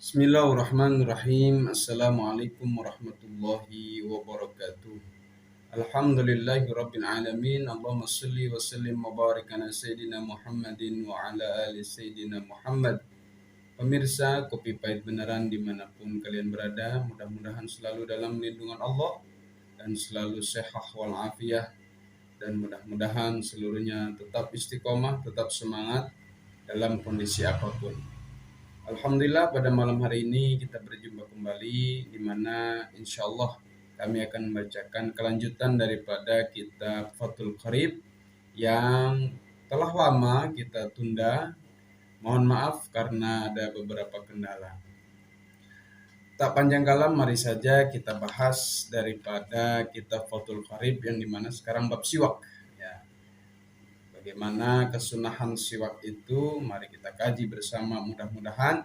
Bismillahirrahmanirrahim. Assalamualaikum warahmatullahi wabarakatuh. Alhamdulillahi rabbil alamin. Allahumma salli wa sallim wa barik ala sayyidina Muhammadin wa ala ali sayyidina Muhammad. Pemirsa Kopi Pahit Beneran dimanapun kalian berada, mudah-mudahan selalu dalam lindungan Allah dan selalu sehat walafiat, dan mudah-mudahan seluruhnya tetap istiqomah, tetap semangat dalam kondisi apapun. Alhamdulillah, pada malam hari ini kita berjumpa kembali, di mana insya Allah kami akan membacakan kelanjutan daripada kitab Fathul Qarib yang telah lama kita tunda. Mohon maaf karena ada beberapa kendala. Tak panjang kalam, mari saja kita bahas daripada kitab Fathul Qarib yang dimana sekarang bab siwak. Ya. Bagaimana kesunahan siwak itu, mari kita kaji bersama. Mudah-mudahan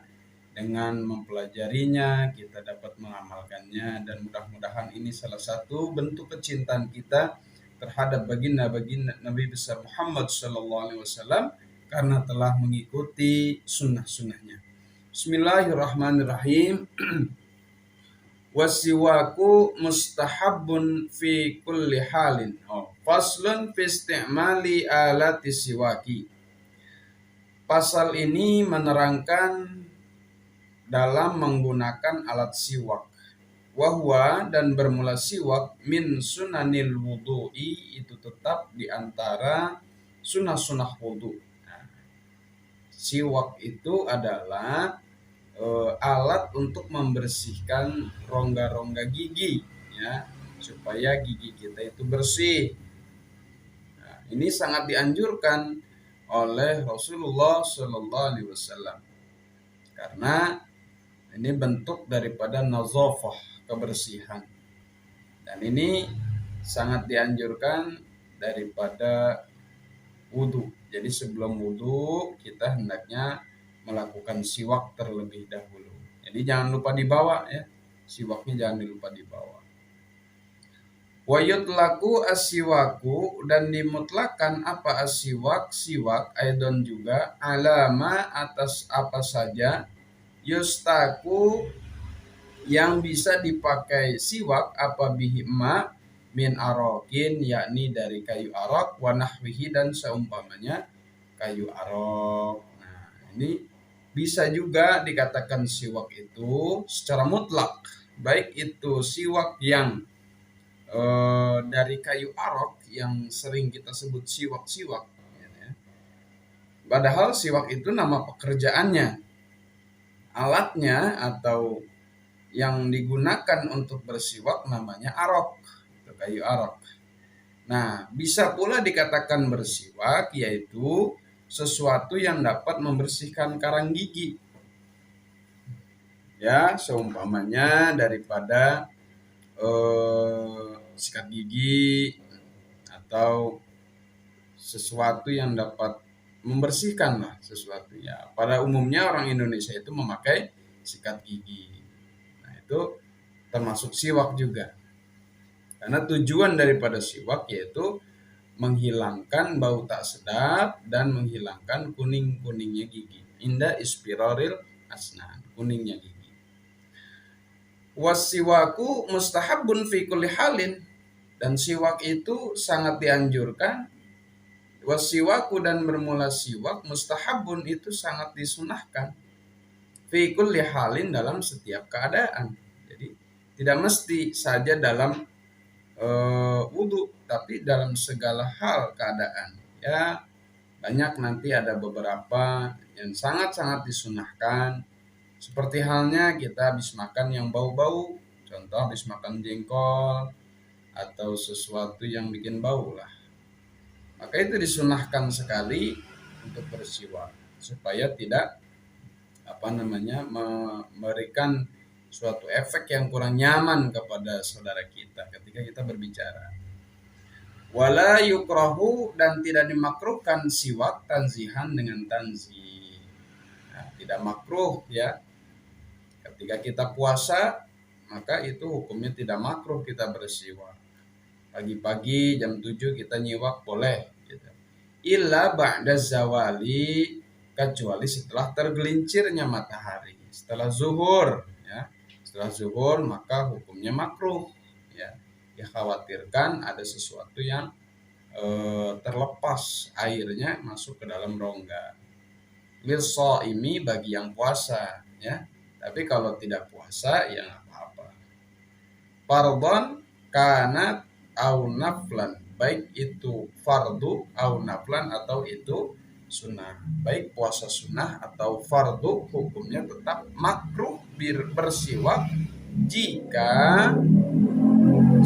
dengan mempelajarinya kita dapat mengamalkannya, dan mudah-mudahan ini salah satu bentuk kecintaan kita terhadap baginda Nabi besar Muhammad SAW karena telah mengikuti sunnah-sunnahnya. Bismillahirrahmanirrahim. Wasiwaku mustahabun fi kulli halin. Faslun fi isti'mali alati siwaki. Pasal ini menerangkan dalam menggunakan alat siwak. Wahwa, dan bermula siwak, min sunanil wudu'i, itu tetap di antara sunnah-sunnah wudu. Nah, siwak itu adalah alat untuk membersihkan rongga-rongga gigi, ya, supaya gigi kita itu bersih. Nah, ini sangat dianjurkan oleh Rasulullah Shallallahu Alaihi Wasallam karena ini bentuk daripada nazafah, kebersihan, dan ini sangat dianjurkan daripada wudhu. Jadi sebelum wudhu kita hendaknya melakukan siwak terlebih dahulu. Jadi jangan lupa dibawa, ya, siwaknya jangan lupa dibawa. Wa yutlaku asiwaku, dan dimutlakan apa asiwak, siwak aidon juga, alama, atas apa saja, yustaku, yang bisa dipakai siwak, apa bihima, min arokin, yakni dari kayu arok, wanahwihi, dan seumpamanya kayu arok. Nah, ini bisa juga dikatakan siwak itu secara mutlak, baik itu siwak yang dari kayu arok yang sering kita sebut siwak-siwak, ya. Padahal siwak itu nama pekerjaannya, alatnya atau yang digunakan untuk bersiwak namanya arok, itu kayu arok. Nah, bisa pula dikatakan bersiwak yaitu sesuatu yang dapat membersihkan karang gigi, ya, seumpamanya daripada sikat gigi atau sesuatu yang dapat membersihkan lah sesuatu, ya. Pada umumnya orang Indonesia itu memakai sikat gigi. Nah, itu termasuk siwak juga. Karena tujuan daripada siwak yaitu menghilangkan bau tak sedap dan menghilangkan kuning-kuningnya gigi. Inda ispiraril asnan, kuningnya gigi. Wasiwaku mustahabun fi kulli halin, dan siwak itu sangat dianjurkan. Wasiwaku, dan bermula siwak, mustahabun, itu sangat disunahkan, fi kulli halin, dalam setiap keadaan. Jadi tidak mesti saja dalam wudhu, tapi dalam segala hal keadaan, ya. Banyak nanti ada beberapa yang sangat-sangat disunahkan, seperti halnya kita habis makan yang bau-bau, contoh habis makan jengkol atau sesuatu yang bikin bau lah, maka itu disunahkan sekali untuk bersiwak supaya tidak memberikan suatu efek yang kurang nyaman kepada saudara kita ketika kita berbicara. Wala yukrahu, dan tidak dimakruhkan siwak tanzihan, dengan tanzih. Nah, tidak makruh, ya. Ketika kita puasa, maka itu hukumnya tidak makruh kita bersiwak. Pagi-pagi jam 7 kita nyiwak boleh, gitu. Illa ba'da zawali, kecuali setelah tergelincirnya matahari. setelah zuhur, ya. Setelah zuhur maka hukumnya makruh, ya. Dikhawatirkan ada sesuatu yang terlepas airnya masuk ke dalam rongga. Lis-shaimi bagi yang puasa, ya. Tapi kalau tidak puasa ya nggak apa-apa. Fardhon kana au naflan, baik itu fardu au naflan atau itu sunnah. Baik puasa sunnah atau fardu hukumnya tetap makruh bersiwak jika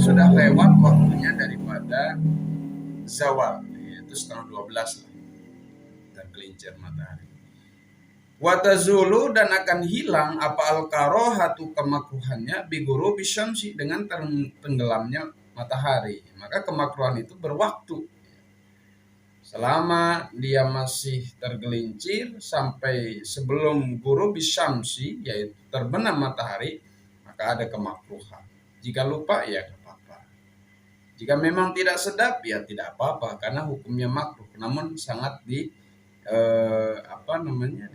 sudah lewat waktunya daripada zawal, yaitu setengah 12 lah, tergelincir matahari. Watazulu, dan akan hilang apa al-karohatu kemakruhannya biguru bisyamsi, dengan tenggelamnya matahari. Maka kemakruhan itu berwaktu. Selama dia masih tergelincir sampai sebelum guru bisyamsi, yaitu terbenam matahari, maka ada kemakruhan. Jika lupa ya tidak apa-apa. Jika memang tidak sedap ya tidak apa-apa, karena hukumnya makruh, namun sangat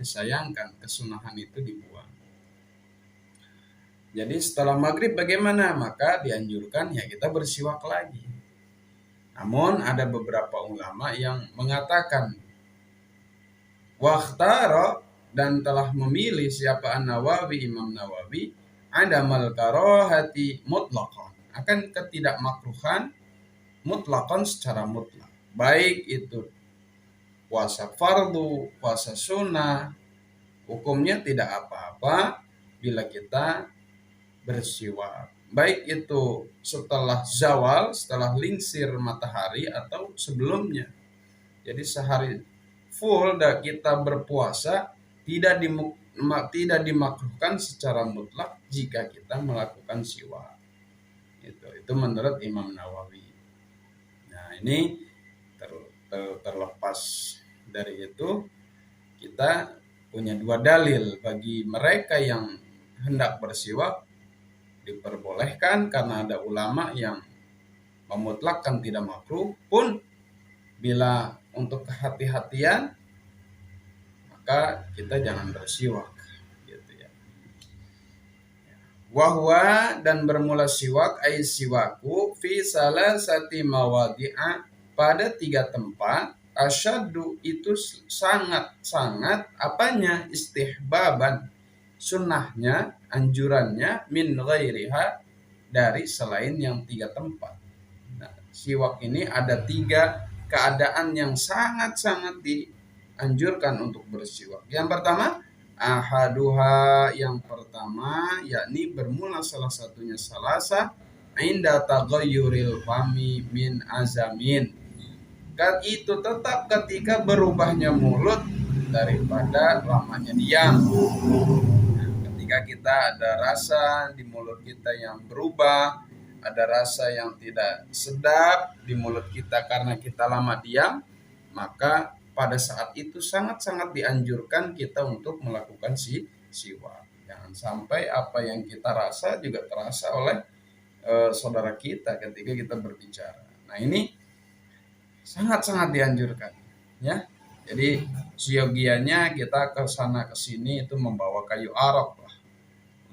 disayangkan kesunahan itu dibuang. Jadi setelah maghrib bagaimana? Maka dianjurkan ya kita bersiwak lagi. Namun ada beberapa ulama yang mengatakan wakhtara, dan telah memilih siapa An-Nawawi, Imam Nawawi, adamal karohati mutlaqan, akan ketidakmakruhan mutlaqan secara mutlak, baik itu puasa fardu, puasa sunnah, hukumnya tidak apa-apa bila kita bersiwak. Baik itu setelah zawal, setelah lingsir matahari, atau sebelumnya. Jadi sehari full kita berpuasa tidak dimakruhkan secara mutlak jika kita melakukan siwak. Itu menurut Imam Nawawi. Nah, ini terlepas dari itu, kita punya dua dalil. Bagi mereka yang hendak bersiwak diperbolehkan, karena ada ulama yang memutlakkan tidak makruh. Pun bila untuk kehati-hatian maka kita jangan bersiwak, gitu ya. Wahwa, dan bermula siwak ai siwaku fi salasati mawadi'a, pada 3 tempat, asyaddu itu sangat-sangat apanya, istihbaban, sunnahnya, anjurannya, min ghairiha, dari selain yang 3 tempat. Nah, siwak ini ada 3 keadaan yang sangat-sangat dianjurkan untuk bersiwak. Yang pertama, ahaduha, yang pertama, yakni bermula salah satunya salasa inda taghayyuril fami min azamin, itu tetap ketika berubahnya mulut daripada lamanya diam. Ketika kita ada rasa di mulut kita yang berubah, ada rasa yang tidak sedap di mulut kita karena kita lama diam, maka pada saat itu sangat-sangat dianjurkan kita untuk melakukan siwak. Jangan sampai apa yang kita rasa juga terasa oleh saudara kita ketika kita berbicara. Nah, ini sangat-sangat dianjurkan, ya. Jadi siogianya kita ke sana ke sini itu membawa kayu arok lah,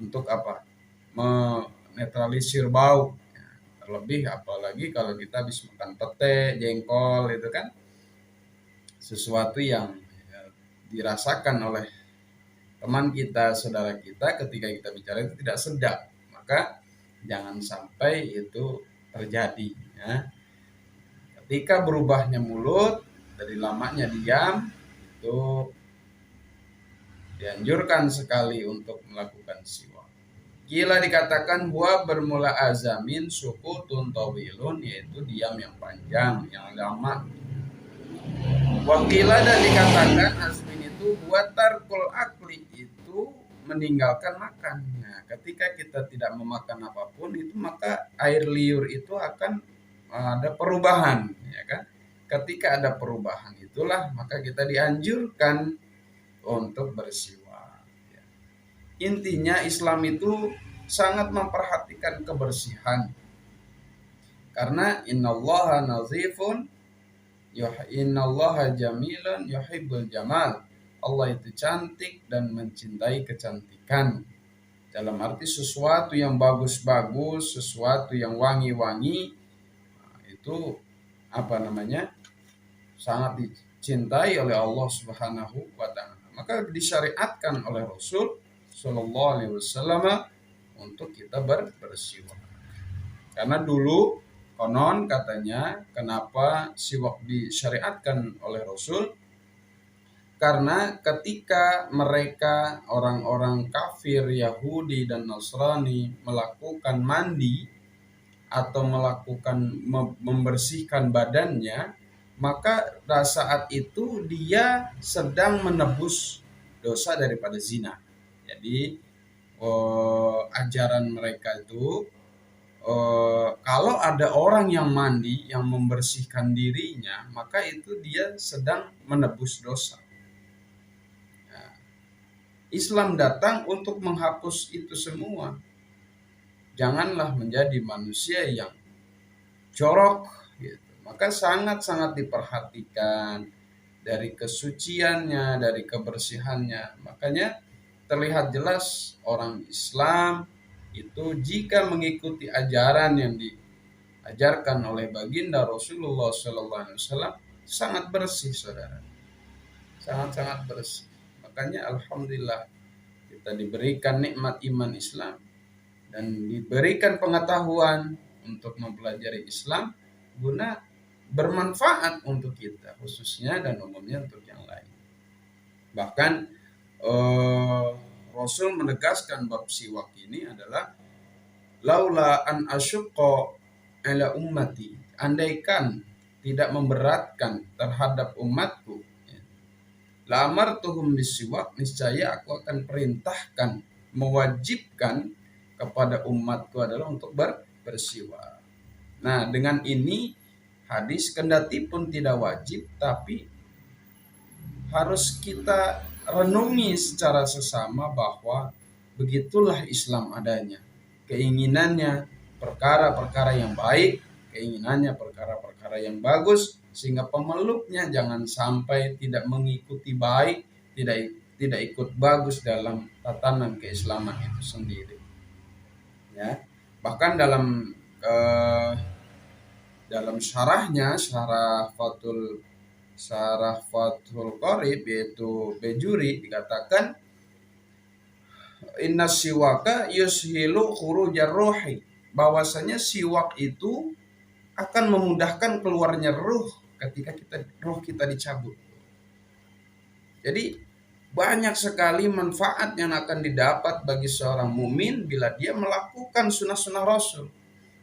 untuk apa? Menetralisir bau. Ya, terlebih apalagi kalau kita habis makan pete, jengkol, itu kan sesuatu yang dirasakan oleh teman kita, saudara kita, ketika kita bicara itu tidak sedap, maka jangan sampai itu terjadi, ya. Ketika berubahnya mulut dari lamanya diam, itu dianjurkan sekali untuk melakukan siwak. Gila dikatakan huwa bermula azamin sukutun tawilun, yaitu diam yang panjang, yang lama. Wakila, dan dikatakan azmin itu huwa tarkul akli, itu meninggalkan makan. Nah, ketika kita tidak memakan apapun itu, maka air liur itu akan ada perubahan, ya kan? Ketika ada perubahan itulah maka kita dianjurkan untuk bersiwak. Ya. Intinya Islam itu sangat memperhatikan kebersihan, karena innallaha nazifun, innallaha jamilun yuhibbul jamal. Allah itu cantik dan mencintai kecantikan. Dalam arti sesuatu yang bagus-bagus, sesuatu yang wangi-wangi, itu apa namanya? Sangat dicintai oleh Allah Subhanahu wa taala. Maka disyariatkan oleh Rasul Shallallahu alaihi wasallam untuk kita bersiwak. Karena dulu konon katanya kenapa siwak disyariatkan oleh Rasul, karena ketika mereka orang-orang kafir Yahudi dan Nasrani melakukan mandi atau melakukan membersihkan badannya, maka saat itu dia sedang menebus dosa daripada zina. Jadi ajaran mereka itu, kalau ada orang yang mandi, yang membersihkan dirinya, maka itu dia sedang menebus dosa. Nah, Islam datang untuk menghapus itu semua. Janganlah menjadi manusia yang jorok, gitu. Maka sangat-sangat diperhatikan dari kesuciannya, dari kebersihannya. Makanya terlihat jelas orang Islam itu jika mengikuti ajaran yang diajarkan oleh baginda Rasulullah SAW sangat bersih, saudara, sangat-sangat bersih. Makanya alhamdulillah kita diberikan nikmat iman Islam dan diberikan pengetahuan untuk mempelajari Islam guna bermanfaat untuk kita khususnya dan umumnya untuk yang lain. Bahkan Rasul menegaskan bab siwak ini adalah laula an asyqa ala ummati, andaikan tidak memberatkan terhadap umatku, la amartuhum bisiwak, niscaya aku akan perintahkan, mewajibkan kepada umatku adalah untuk bersiwak. Nah, dengan ini hadis kendati pun tidak wajib, tapi harus kita renungi secara sesama bahwa begitulah Islam adanya. Keinginannya perkara-perkara yang baik, keinginannya perkara-perkara yang bagus, sehingga pemeluknya jangan sampai tidak mengikuti baik, tidak ikut bagus dalam tatanan keislaman itu sendiri. Ya, bahkan dalam syarahnya, syarah Fathul Qorib, yaitu Bejuri, dikatakan inna siwaka yushilu khurujar ruhi, bahwasanya siwak itu akan memudahkan keluarnya ruh ketika roh kita dicabut. Jadi banyak sekali manfaat yang akan didapat bagi seorang mukmin bila dia melakukan sunnah-sunnah Rasul.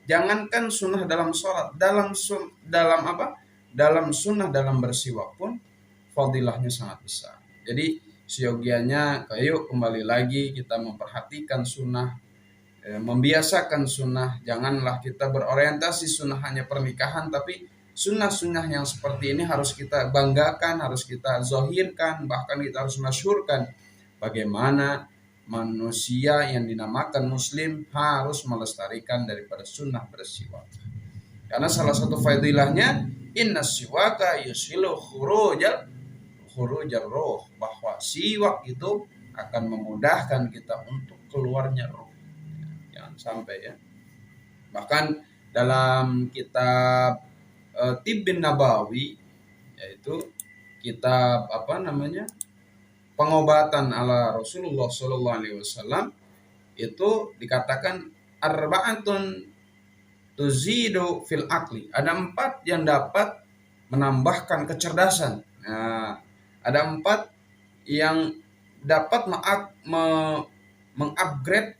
Jangankan sunnah dalam sholat, dalam sunnah dalam bersiwak pun fadilahnya sangat besar. Jadi seyogianya ayo kembali lagi kita memperhatikan sunnah, membiasakan sunnah. Janganlah kita berorientasi sunnah hanya pernikahan, tapi sunnah-sunnah yang seperti ini harus kita banggakan, harus kita zahirkan, bahkan kita harus masyhurkan. Bagaimana manusia yang dinamakan muslim harus melestarikan daripada sunnah bersiwak. Karena salah satu fadilahnya inna siwaka yusilu khurujar roh, bahwa siwak itu akan memudahkan kita untuk keluarnya roh. Jangan sampai ya. Bahkan dalam kitab Tibbin Nabawi, yaitu kitab pengobatan ala Rasulullah Sallallahu Alaihi Wasallam, itu dikatakan arba'atun tuzidu fil akli. Ada 4 yang dapat menambahkan kecerdasan. Nah, ada 4 yang dapat mengupgrade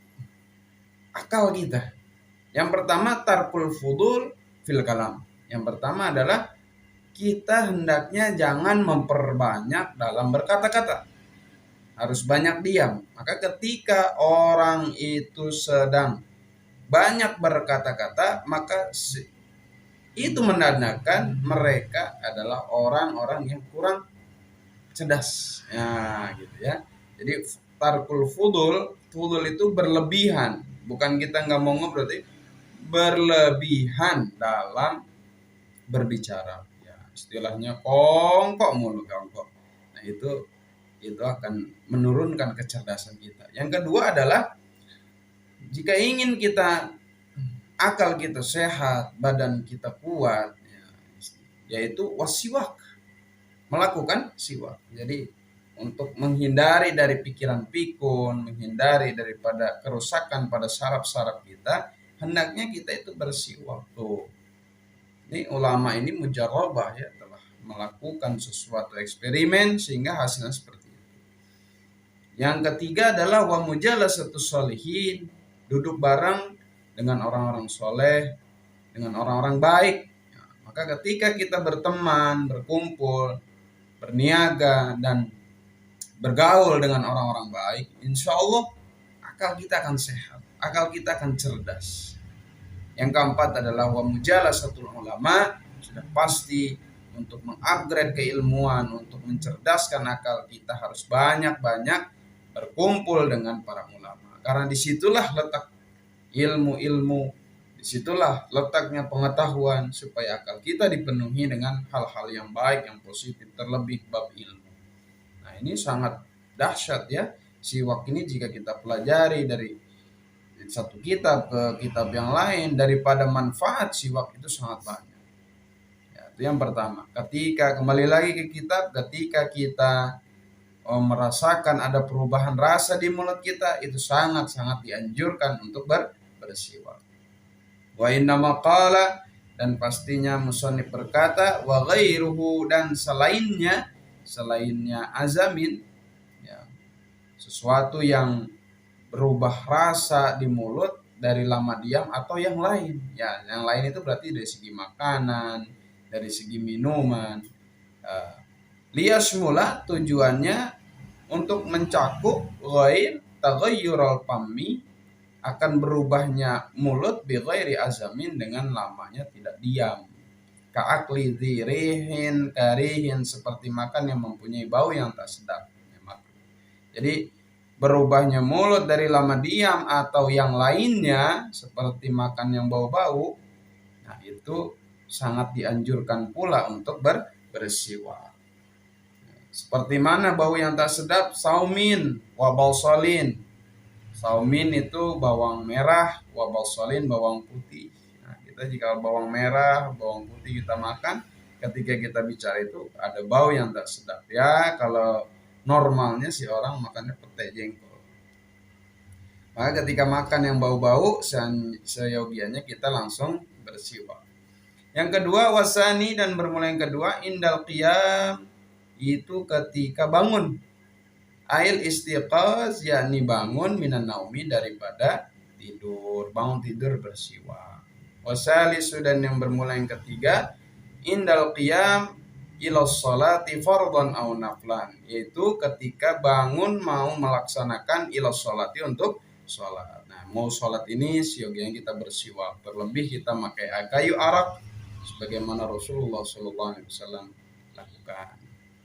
akal kita. Yang pertama tarkul fudul fil kalam. Yang pertama adalah kita hendaknya jangan memperbanyak dalam berkata-kata. Harus banyak diam. Maka ketika orang itu sedang banyak berkata-kata, maka itu menandakan mereka adalah orang-orang yang kurang cerdas. Ya, gitu ya. Jadi tarkul fudul itu berlebihan. Bukan kita nggak mau ngobrol, berarti berlebihan dalam berbicara. Ya, istilahnya kongkok mulu kongkok. Nah, itu itu akan menurunkan kecerdasan kita. Yang kedua adalah jika ingin kita akal kita sehat, badan kita kuat, ya, yaitu wasiwak, melakukan siwak. Jadi untuk menghindari dari pikiran pikun, menghindari daripada kerusakan pada saraf-saraf kita, hendaknya kita itu bersiwak tuh. Ini ulama ini mujarabah ya, telah melakukan sesuatu eksperimen sehingga hasilnya seperti itu. Yang ketiga adalah wa mujalasatus sholihin, duduk bareng dengan orang-orang soleh, dengan orang-orang baik. Ya, maka ketika kita berteman, berkumpul, berniaga, dan bergaul dengan orang-orang baik, insya Allah akal kita akan sehat, akal kita akan cerdas. Yang keempat adalah wa mujalasatul ulama, sudah pasti untuk mengupgrade keilmuan, untuk mencerdaskan akal kita harus banyak-banyak berkumpul dengan para ulama. Karena disitulah letak ilmu-ilmu, disitulah letaknya pengetahuan supaya akal kita dipenuhi dengan hal-hal yang baik, yang positif, terlebih bab ilmu. Nah ini sangat dahsyat ya, siwak ini jika kita pelajari dari satu kitab ke kitab yang lain, daripada manfaat siwak itu sangat banyak. Ya, itu yang pertama. Ketika kembali lagi ke kitab, ketika kita merasakan ada perubahan rasa di mulut kita, itu sangat-sangat dianjurkan untuk bersiwak. Wa inna maqala, dan pastinya musannif berkata, wa ghairuhu, dan selainnya azamin, ya, sesuatu yang berubah rasa di mulut dari lama diam atau yang lain. Ya, yang lain itu berarti dari segi makanan, dari segi minuman. Liyasmula, tujuannya untuk mencakup ghair taghayyurul fami, akan berubahnya mulut bi ghairi azamin, dengan lamanya tidak diam. Ka'akli dzirihin karihin, seperti makan yang mempunyai bau yang tak sedap. Jadi berubahnya mulut dari lama diam atau yang lainnya seperti makan yang bau-bau, nah itu sangat dianjurkan pula untuk bersiwak. Seperti mana bau yang tak sedap? Saumin wa balsalin. Saumin itu bawang merah, wa balsalin bawang putih. Nah, kita jika bawang merah, bawang putih kita makan, ketika kita bicara itu ada bau yang tak sedap ya. Kalau normalnya si orang makannya pete jengkol. Maka ketika makan yang bau-bau, seyogianya kita langsung bersiwak. Yang kedua wasani, dan bermula yang kedua indal qiyam, itu ketika bangun. Ail istiqaz, yakni bangun, minan naumi, daripada tidur, bangun tidur bersiwak. Wasalisu, dan yang bermula yang ketiga indal qiyam ilas sholati fardhan au naflan, yaitu ketika bangun mau melaksanakan ilas sholati, untuk sholat. Nah, mau sholat ini siogianya kita bersiwak, terlebih kita pakai kayu arak sebagaimana Rasulullah SAW lakukan,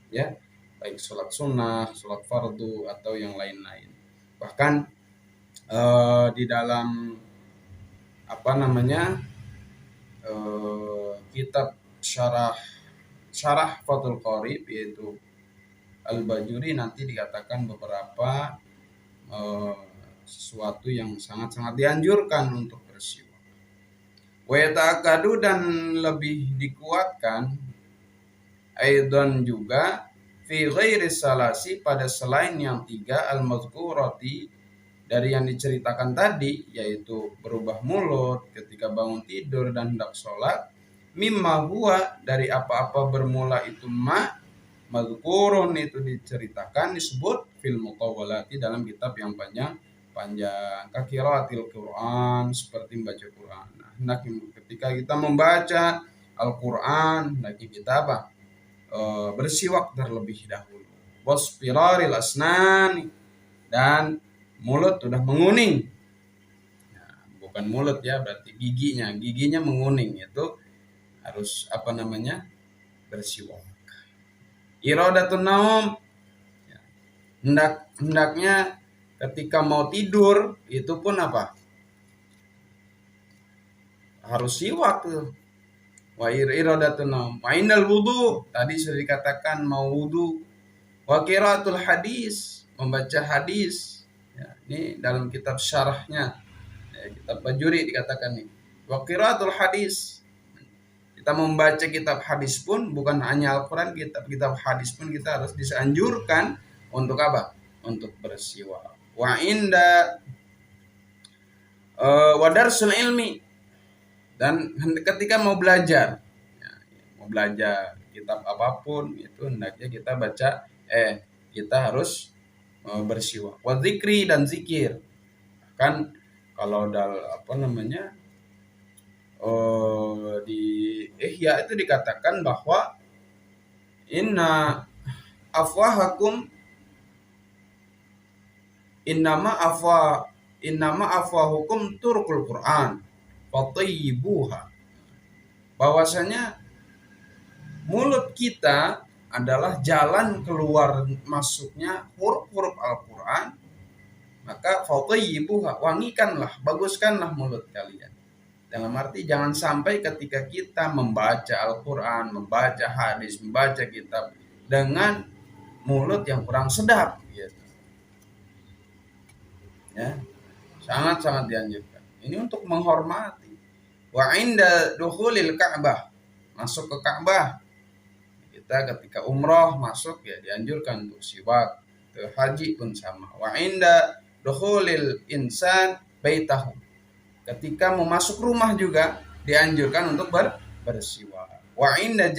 ya, baik sholat sunnah, sholat fardu, atau yang lain-lain. Bahkan di dalam kitab syarah Fathul Qorib, yaitu Al-Bajuri, nanti dikatakan beberapa sesuatu yang sangat-sangat dianjurkan untuk bersiwak. Wa yata'akkadu, dan lebih dikuatkan, aidan juga, fi ghairi salasi, pada selain yang tiga, al-mazkurati, dari yang diceritakan tadi, yaitu berubah mulut ketika bangun tidur dan hendak sholat, mimma huwa, dari apa-apa bermula itu mazkurun, itu diceritakan, disebut fil mutawwalati, dalam kitab yang panjang kakiraatil Quran, seperti membaca Quran. Nah, ketika kita membaca Al-Quran, kita bersiwak terlebih dahulu. Waspiraril asnan, dan mulut sudah menguning. Nah, bukan mulut ya, berarti giginya menguning, itu harus bersiwak. Iradatun naum, hendaknya ketika mau tidur itu pun harus siwak tuh. Wa iradatun naum. Wa indal wudu, tadi sudah dikatakan mau wudu, Wa qiraatul hadis, membaca hadis. Ya, ini dalam kitab syarahnya, ya, kitab Bajuri dikatakan nih. Wa qiraatul hadis. Kita membaca kitab hadis pun bukan hanya Al-Qur'an, kitab hadis pun kita harus disanjurkan untuk apa? Untuk bersiwak. Wa inda wa darsul ilmi, dan ketika mau belajar, ya, mau belajar kitab apapun itu hendaknya kita baca kita harus bersiwak. Wa zikri, dan zikir. Kan kalau apa namanya di Ihya itu dikatakan bahwa inna afwahakum innama afwahukum turqul Qur'an fatayyibuha, bahwasanya mulut kita adalah jalan keluar masuknya huruf-huruf Al-Qur'an, maka fatayyibuha, wangikanlah, baguskanlah mulut kalian. Dalam arti jangan sampai ketika kita membaca Al-Qur'an, membaca hadis, membaca kitab dengan mulut yang kurang sedap gitu. Ya, sangat-sangat dianjurkan. Ini untuk menghormati. Wa inda dukhulil Ka'bah, masuk ke Ka'bah. Kita ketika umroh masuk ya dianjurkan untuk siwak. Ke haji pun sama. Wa inda dukhulil insan baitahu, ketika mau masuk rumah juga dianjurkan untuk bersiwak. Wa inda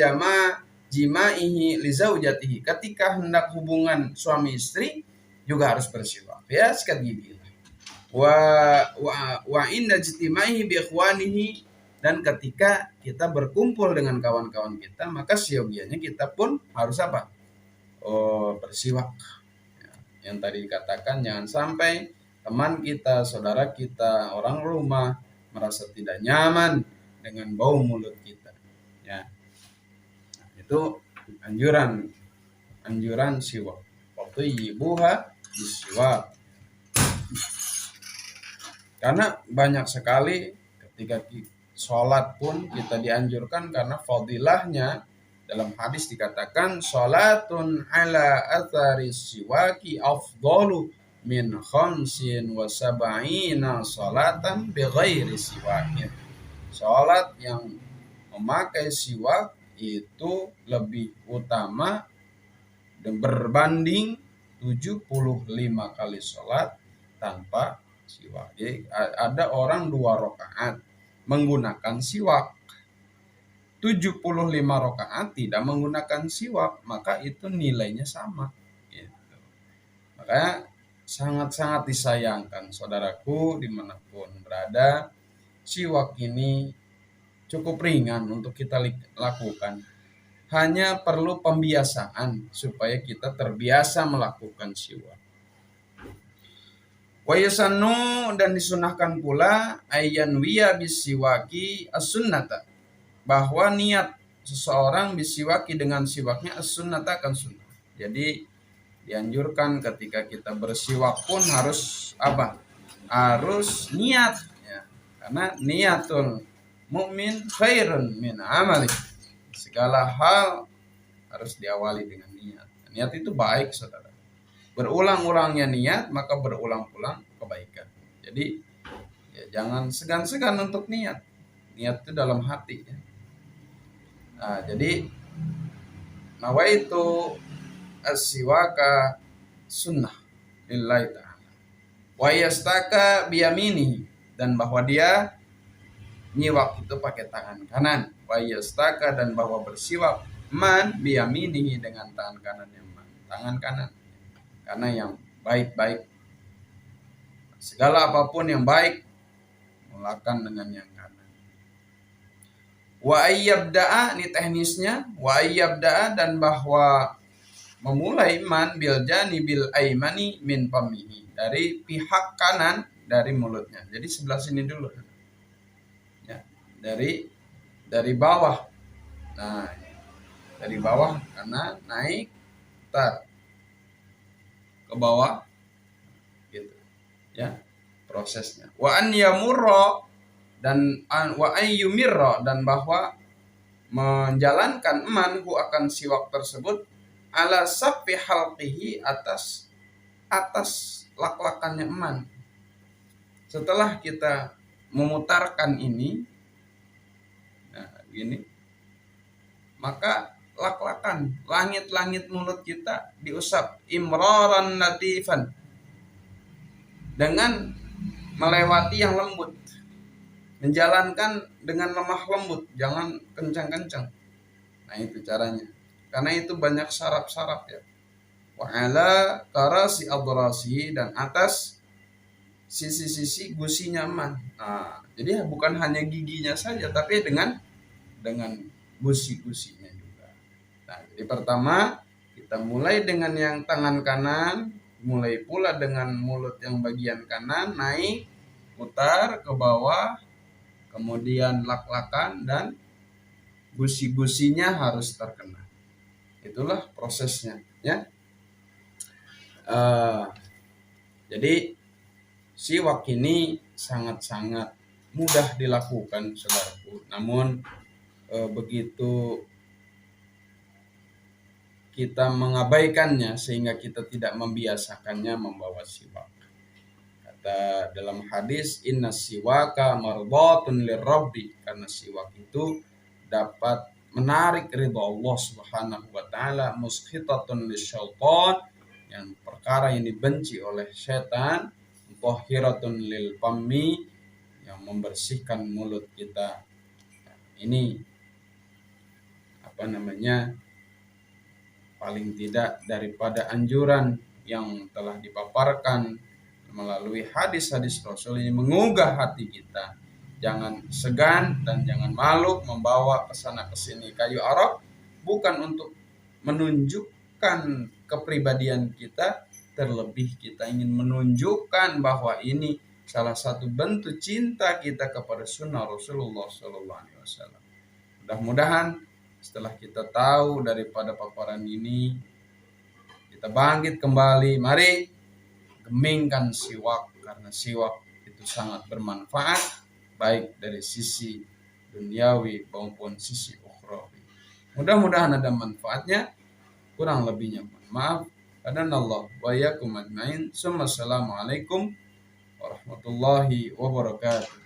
jima'ihi li zaujatihi, ketika hendak hubungan suami istri juga harus bersiwak. Ya, sikat gigi. Wa inda jtimaihi bi ikhwanihi, dan ketika kita berkumpul dengan kawan-kawan kita, maka siogianya kita pun harus apa? Bersiwak. Ya, yang tadi dikatakan jangan sampai teman kita, saudara kita, orang rumah merasa tidak nyaman dengan bau mulut kita. Ya, itu anjuran siwak. Waktu ibuha disiwak. Karena banyak sekali ketika sholat pun kita dianjurkan, karena fadilahnya dalam hadis dikatakan sholatun ala athari siwaki afdalu min khamsin wa sab'ina salatan bighairi siwakin. Salat yang memakai siwak itu lebih utama dan berbanding 75 kali salat tanpa siwak. Jadi ada orang 2 rakaat menggunakan siwak, 75 rakaat tidak menggunakan siwak, maka itu nilainya sama gitu. Makanya sangat-sangat disayangkan saudaraku dimanapun berada, siwak ini cukup ringan untuk kita lakukan. Hanya perlu pembiasaan supaya kita terbiasa melakukan siwak. Wa yusannu, dan disunahkan pula ayyan wiya bisiwaki as-sunnata, bahwa niat seseorang bisiwaki dengan siwaknya as-sunnata akan sunnah. Jadi dianjurkan ketika kita bersiwak pun harus apa? Harus niat ya. Karena niatul mukmin khairun min amali. Segala hal harus diawali dengan niat. Niat itu baik, saudara. Berulang-ulangnya niat, maka berulang-ulang kebaikan. Jadi ya, jangan segan-segan untuk niat. Niat itu dalam hati ya. Nah, jadi nawaitu as-siwaka sunnah lillahi ta'ala. Wa yastaka biyamini, dan bahwa dia nyiwak itu pakai tangan kanan. Wa yastaka, dan bahwa bersiwak man biyaminihi, dengan tangan kanan yang man. Tangan kanan. Karena yang baik-baik, segala apapun yang baik mulakan dengan yang kanan. Wa ayyabda'a, ini teknisnya. Wa ayyabda'a, dan bahwa memulai man bil janibil aimani min famihi, dari pihak kanan dari mulutnya. Jadi sebelah sini dulu. Ya, dari bawah. Nah, dari bawah karena naik tar ke bawah gitu. Ya, prosesnya. Wa an yamurra, dan wa an yumirra, dan bahwa menjalankan manhu akan siwak tersebut ala safi halqihi, atas lak-lakannya eman. Setelah kita memutarkan ini, nah gini, maka lak-lakan langit-langit mulut kita diusap imraran latifan, dengan melewati yang lembut, menjalankan dengan lemah lembut, jangan kencang-kencang. Nah itu caranya, karena itu banyak saraf-saraf ya. Wa ala karasi adrasi, dan atas sisi-sisi gusinya eman. Nah, jadi bukan hanya giginya saja, tapi dengan gusi-gusinya juga. Nah, jadi pertama kita mulai dengan yang tangan kanan, mulai pula dengan mulut yang bagian kanan, naik, putar ke bawah, kemudian lak-lakan dan gusi-gusinya harus terkena. Itulah prosesnya, ya. Jadi siwak ini sangat-sangat mudah dilakukan, saudaraku. Namun begitu kita mengabaikannya sehingga kita tidak membiasakannya membawa siwak. Kata dalam hadis, inna siwaka mardatun lirabbi, karena siwak itu dapat menarik ridha Allah Subhanahu wa taala, muskhitatun lisyaitan, yang perkara yang dibenci oleh setan, mutahhiratun lil fammi, yang membersihkan mulut kita. Ini paling tidak daripada anjuran yang telah dipaparkan melalui hadis-hadis Rasul ini menggugah hati kita. Jangan segan dan jangan malu membawa kesana kesini kayu arok, bukan untuk menunjukkan kepribadian kita, terlebih kita ingin menunjukkan bahwa ini salah satu bentuk cinta kita kepada sunnah Rasulullah SAW. Mudah-mudahan setelah kita tahu daripada paparan ini, kita bangkit kembali. Mari gemingkan siwak, karena siwak itu sangat bermanfaat baik dari sisi duniawi maupun sisi ukhrawi. Mudah-mudahan ada manfaatnya. Kurang lebihnya mohon maaf. Hadanallahu wa iyyakum ajmain. Assalamualaikum warahmatullahi wabarakatuh.